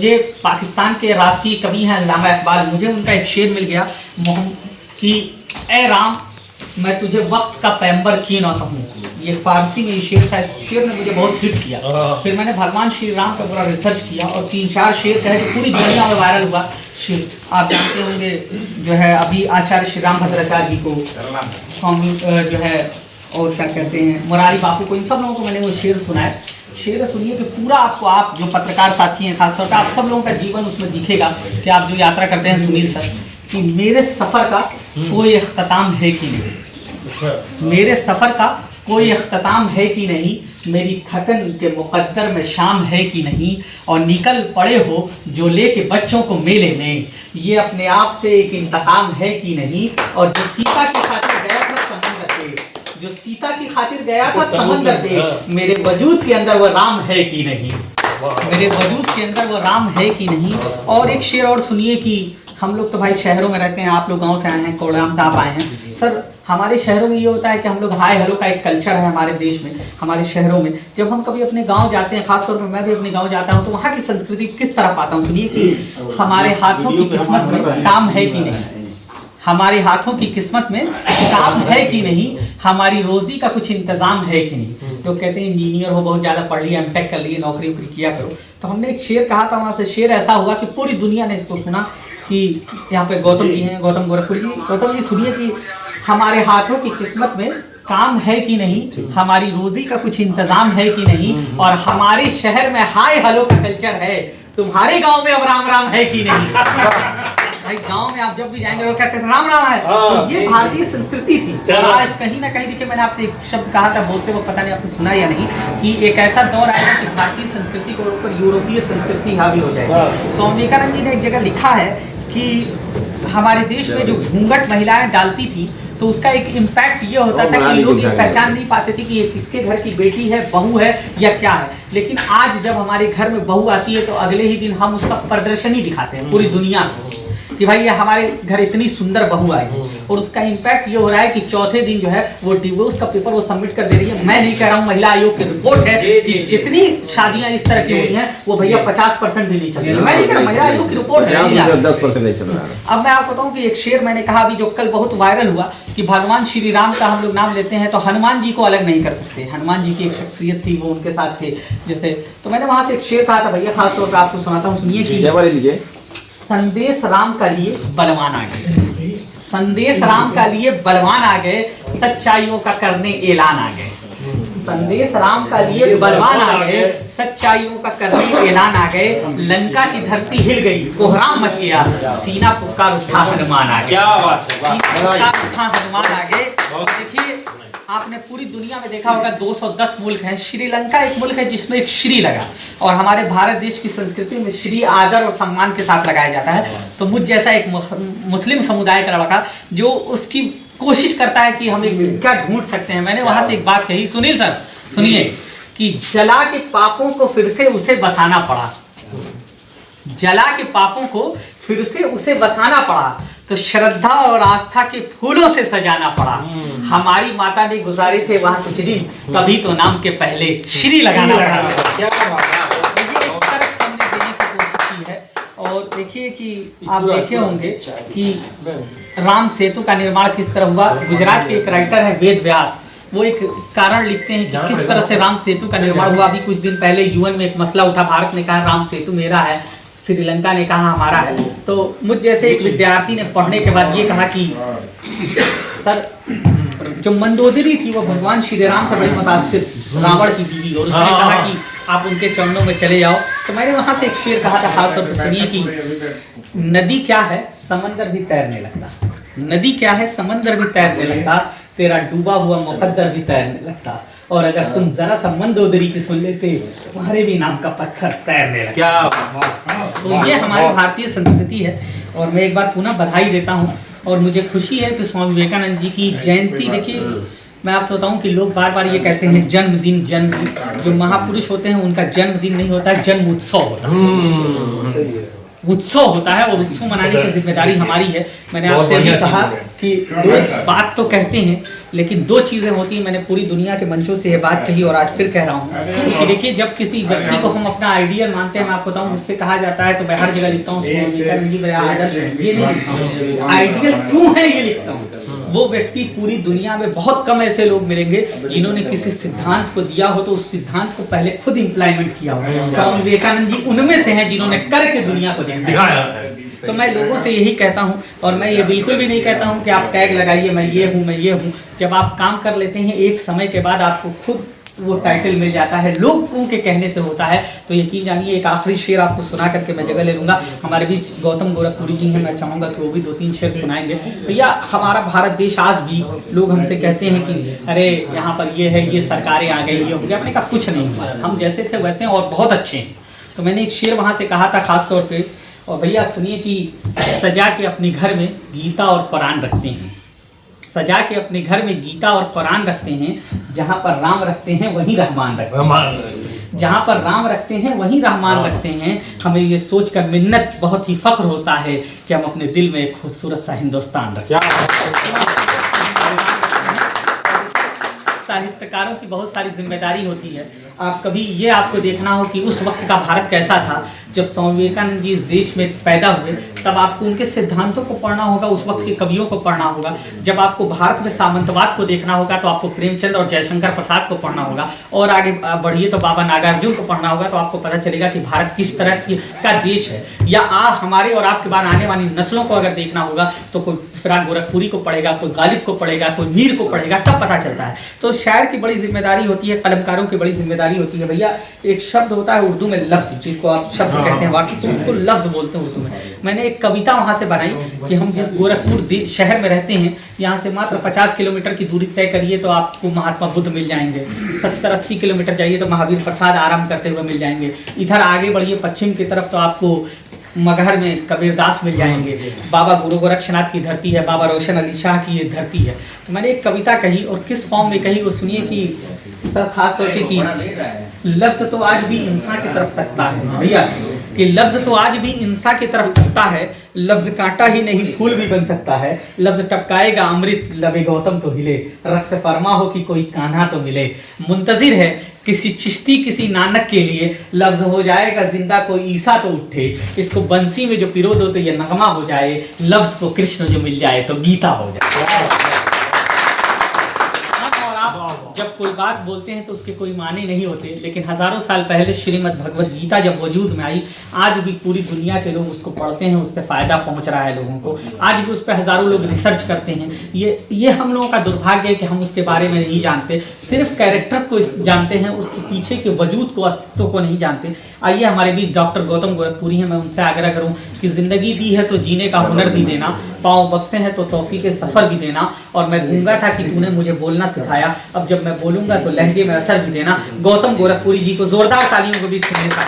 मुझे पाकिस्तान के राष्ट्रीय कवि हैं अल्लामा इकबाल, मुझे उनका एक शेर मिल गया कि ए राम मैं तुझे वक्त का पैगंबर क्यों ना कहूँ। ये फारसी में ये शेर था, इस शेर ने मुझे बहुत हिट किया। फिर मैंने भगवान श्री राम का पूरा रिसर्च किया और 3-4 शेर कहे जो पूरी दुनिया में वायरल हुआ शेर। आप जानते होंगे जो है अभी आचार्य श्री राम भद्राचार्य जी को, स्वामी जो है और क्या कहते हैं मुरारी बापू को, इन सब लोगों को मैंने वो शेर सुनाया। शेर सुनिए कि पूरा आपको, आप जो पत्रकार साथी हैं खासतौर पर, आप सब लोगों का जीवन उसमें दिखेगा कि आप जो यात्रा करते हैं सुनील सर, कि मेरे सफ़र का कोई इख्तिताम है कि नहीं, मेरे सफ़र का कोई इख्तिताम है कि नहीं, मेरी थकन के मुकद्दर में शाम है कि नहीं, और निकल पड़े हो जो लेके बच्चों को मेले में, ये अपने आप से एक इंतकाम है कि नहीं, और जो सीता की खातिर गया था समुंदर पे, जो सीता की खातिर गया था समुंदर पे, मेरे वजूद के अंदर वो राम है कि नहीं, मेरे वजूद के अंदर वो राम है कि नहीं। और एक शेर और सुनिए कि हम लोग तो भाई शहरों में रहते हैं, आप लोग गांव से आए हैं, कोड़ाम से आप आए हैं सर। हमारे शहरों में ये होता है कि हम लोग हाय हेलो का एक कल्चर है हमारे देश में, हमारे शहरों में। जब हम कभी अपने गांव जाते हैं, खासतौर पर मैं भी अपने गांव जाता हूं, तो वहाँ की संस्कृति किस तरह पाता हूँ। सुनिए कि हमारे हाथों की किस्मत में काम है कि नहीं, हमारे हाथों की किस्मत में काम है कि नहीं, हमारी रोजी का कुछ इंतजाम है कि नहीं। लोग कहते हैं इंजीनियर हो, बहुत ज़्यादा पढ़ लिया, एमटेक कर लिए, नौकरी किया करो। तो हमने एक शेर कहा था, वहाँ से शेर ऐसा हुआ कि पूरी दुनिया ने इसको सुना कि यहाँ पे गौतम जी हैं, गौतम गोरखपुर जी। गौतम जी सुनिए कि हमारे हाथों की किस्मत में काम है कि नहीं, हमारी रोजी का कुछ इंतजाम है कि नहीं, और हमारे शहर में हाय हेलो का कल्चर है, तुम्हारे गांव में अब राम राम है कि नहीं। भाई गांव में आप जब भी जाएंगे लोग कहते हैं राम राम है। तो ये भारतीय संस्कृति थी। आज कहीं ना कहीं देखिए, मैंने आपसे एक शब्द कहा था बोलते वक्त, पता नहीं आपने सुना या नहीं, कि एक ऐसा दौर आएगा कि भारतीय संस्कृति को ऊपर यूरोपीय संस्कृति हावी हो जाएगी। स्वामी विवेकानंद जी ने एक जगह लिखा है कि हमारे देश में जो घूंघट महिलाएं डालती थी, तो उसका एक इम्पैक्ट ये होता था कि लोग ये पहचान नहीं पाते थे कि ये किसके घर की बेटी है, बहू है या क्या है। लेकिन आज जब हमारे घर में बहू आती है तो अगले ही दिन हम उसका प्रदर्शन ही दिखाते हैं पूरी दुनिया को कि भाई ये हमारे घर इतनी सुंदर बहू आई। और उसका इम्पैक्ट ये हो रहा है कि चौथे दिन जो है वो डिवोर्स का पेपर वो सबमिट कर दे रही है। मैं नहीं कह रहा हूँ, महिला आयोग की रिपोर्ट है कि जितनी शादियां इस तरह की हुई हैं वो भैया 50% भी नहीं चल रही। मैं नहीं कह रहा, महिला आयोग की रिपोर्ट है 10% नहीं चल रहा है। अब मैं आपको बताऊं कि एक शेर मैंने कहा अभी जो कल बहुत वायरल हुआ कि भगवान श्री राम का हम लोग नाम लेते हैं तो हनुमान जी को अलग नहीं कर सकते। हनुमान जी की एक शख्सियत थी, वो उनके साथ थे जैसे। तो मैंने वहां से एक शेर कहा था भैया, खासतौर पर आपको सुनाता हूँ, सुनिए कि संदेश राम का लिए बलवान आ गए, संदेश राम का लिए बलवान आ गए, सच्चाइयों का करने ऐलान आ गए। संदेश राम का लिए बलवान आ गए, सच्चाइयों का करने ऐलान आ गए। लंका की धरती हिल गई, कोहराम मच गया, सीना पुकार उठा हनुमान आ गए। क्या बात है, सीना पुकार उठा हनुमान आ गए। देखिए आपने पूरी दुनिया में देखा होगा 210 मुल्क हैं, श्रीलंका एक मुल्क है जिसमें एक श्री लगा, और हमारे भारत देश की संस्कृति में श्री आदर और सम्मान के साथ लगाया जाता है। तो मुझ जैसा एक मुस्लिम समुदाय का लड़का जो उसकी कोशिश करता है कि हम एक क्या ढूंढ सकते हैं, मैंने वहां से एक बात कही, सुनील सर सुनिए, कि जला के पापों को फिर से उसे बसाना पड़ा, जला के पापों को फिर से उसे बसाना पड़ा, तो श्रद्धा और आस्था के फूलों से सजाना पड़ा। हमारी माता ने गुजारे थे वहां कुछ दिन, कभी तो नाम के पहले श्री लगाना पड़ा। ये एक तरफ हमने देने की कोशिश की है। और देखिए कि आप देखे होंगे कि राम सेतु का निर्माण किस तरह हुआ। गुजरात के एक राइटर है वेद व्यास, वो एक कारण लिखते हैं कि किस तरह से राम सेतु का निर्माण हुआ। अभी कुछ दिन पहले यूएन में एक मसला उठा, भारत ने कहा राम सेतु मेरा है, श्रीलंका ने कहा हमारा है। तो मुझ जैसे एक विद्यार्थी ने पढ़ने के बाद ये कहा कि सर जो मंदोदरी थी वो भगवान श्री राम से बड़ी मुतासिर थी, रावण की बीवी, और उसने कहा कि आप उनके चरणों में चले जाओ। तो मैंने वहां से एक शेर कहा था, खासतौर पर सुनिए कि नदी क्या है समंदर भी तैरने लगता, नदी क्या है समंदर भी तैरने लगता, तेरा डूबा हुआ मुकद्दर भी तैरने लगता, और अगर तुम जरा सा मंदोदरी की सुन लेते तुम्हारे भी नाम का पत्थर तैरने लगता। क्या तो ये हमारी भारतीय संस्कृति है। और मैं एक बार पुनः बधाई देता हूँ, और मुझे खुशी है कि स्वामी विवेकानंद जी की जयंती, देखिए मैं आपसे बताऊं कि लोग बार बार ये कहते हैं जन्मदिन, जन्मदिन, जो महापुरुष होते हैं उनका जन्मदिन नहीं होता, जन्म उत्सव होता है। उत्सव होता है और उत्सव मनाने की जिम्मेदारी हमारी है। मैंने आपसे अभी कहा कि लोग बात तो कहते हैं लेकिन दो चीजें होती हैं। मैंने पूरी दुनिया के मंचों से ये बात कही और आज फिर कह रहा हूँ कि देखिए, जब किसी व्यक्ति को हम अपना आइडियल मानते हैं, मैं आपको बताऊँ मुझसे कहा जाता है तो मैं हर जगह लिखता हूँ ये नहीं, आइडियल क्यों है ये लिखता हूँ। वो व्यक्ति पूरी दुनिया में बहुत कम ऐसे लोग मिलेंगे जिन्होंने किसी सिद्धांत को दिया हो तो उस सिद्धांत को पहले खुद इंप्लीमेंट किया हो। स्वामी विवेकानंद जी उनमें से हैं जिन्होंने करके दुनिया को दिखाया। तो मैं लोगों से यही कहता हूं और मैं ये बिल्कुल भी नहीं कहता हूं कि आप टैग लगाइए मैं ये हूं। जब आप काम कर लेते हैं एक समय के बाद आपको खुद वो टाइटल मिल जाता है, लोगों के कहने से होता है। तो यकीन जानिए, एक आखिरी शेर आपको सुना करके मैं जगह ले लूंगा। हमारे बीच गौतम गोरखपुरी जी हैं, मैं चाहूंगा कि वो भी 2-3 शेर सुनाएंगे। भैया, हमारा भारत देश आज भी लोग हमसे कहते हैं कि अरे यहाँ पर ये है, ये सरकारें आ गई, ये हो गया। आपने कहा कुछ नहीं हुआ, हम जैसे थे वैसे हैं और बहुत अच्छे हैं। तो मैंने एक शेर वहाँ से कहा था खास तौर पर, और भैया सुनिए कि सजा के अपने घर में गीता और कुरान रखते हैं, सजा के अपने घर में गीता और कुरान रखते हैं। जहाँ पर राम रखते हैं वहीं रहमान रखते हैं, जहाँ पर राम रखते हैं वहीं रहमान रखते हैं। हमें ये सोचकर मिन्नत बहुत ही फख्र होता है कि हम अपने दिल में एक खूबसूरत सा हिंदुस्तान रखते हैं। साहित्यकारों की बहुत सारी जिम्मेदारी होती है। आप कभी ये आपको देखना हो कि उस वक्त का भारत कैसा था जब स्वामी विवेकानंद जी इस देश में पैदा हुए, तब आपको उनके सिद्धांतों को पढ़ना होगा, उस वक्त के कवियों को पढ़ना होगा। जब आपको भारत में सामंतवाद को देखना होगा तो आपको प्रेमचंद और जयशंकर प्रसाद को पढ़ना होगा, और आगे बढ़िए तो बाबा नागार्जुन को पढ़ना होगा। तो आपको पता चलेगा कि भारत किस तरह का देश है। या हमारे और आपके बाद आने वाली नस्लों को अगर देखना होगा तो कोई फिराक गोरखपुरी को पढ़ेगा, कोई गालिब को पढ़ेगा, कोई मीर को पढ़ेगा, तब पता चलता है। तो शायर की बड़ी जिम्मेदारी होती है, कलमकारों की बड़ी जिम्मेदारी होती है। भैया, एक शब्द होता है उर्दू में लफ्ज, जिसको आप शब्द कहते हैं, वाकई उसको लफ्ज बोलते हैं उर्दू में। मैंने एक कविता वहां से बनाई कि हम जिस गोरखपुर शहर में रहते हैं, यहाँ से मात्र 50 किलोमीटर की दूरी तय करिए तो आपको महात्मा बुद्ध मिल जाएंगे। 70-80 किलोमीटर जाइए तो महावीर प्रसाद आराम करते हुए मिल जाएंगे। इधर आगे बढ़िए पश्चिम की तरफ तो आपको मगहर में कबीरदास मिल जाएंगे। बाबा गुरु गोरक्षनाथ की धरती है, बाबा रोशन अली शाह की ये धरती है। तो मैंने एक कविता कही, और किस फॉर्म में कही वो सुनिए कि सर खास तौर पे कि लफ्ज तो आज भी इंसान की तरफ तकता है। भैया, कि लफ्ज तो आज भी इंसान की तरफ तकता है, लफ्ज कांटा ही नहीं फूल भी बन सकता है। लफ्ज टपकाएगा अमृत लबे गौतम तो हिले, रक्स फरमा हो कि कोई कान्हा तो मिले। मुंतजिर है किसी चिश्ती किसी नानक के लिए, लफ्ज हो जाएगा जिंदा कोई ईसा तो उठे। इसको बंसी में जो पिरो दो तो ये नगमा हो जाए, लफ्ज को कृष्ण जो मिल जाए तो गीता हो जाए। जब कोई बात बोलते हैं तो उसके कोई माने नहीं होते, लेकिन हजारों साल पहले श्रीमद् भगवद गीता जब वजूद में आई, आज भी पूरी दुनिया के लोग उसको पढ़ते हैं, उससे फायदा पहुंच रहा है लोगों को। आज भी उस पर हजारों लोग रिसर्च करते हैं। ये हम लोगों का दुर्भाग्य है कि हम उसके बारे में नहीं जानते, सिर्फ कैरेक्टर को जानते हैं, उसके पीछे के वजूद को, अस्तित्व को नहीं जानते। आइए, हमारे बीच डॉक्टर गौतम गोरखपुरी हैं। मैं उनसे आग्रह करूं कि जिंदगी दी है तो जीने का हुनर भी देना, पाँव बक्से हैं तो तौफीक के सफर भी देना, और मैं गूंगा था कि तूने मुझे बोलना सिखाया, अब जब मैं बोलूंगा तो लहजे में असर भी देना। गौतम गोरखपुरी जी को जोरदार तालियों को भी सुनने का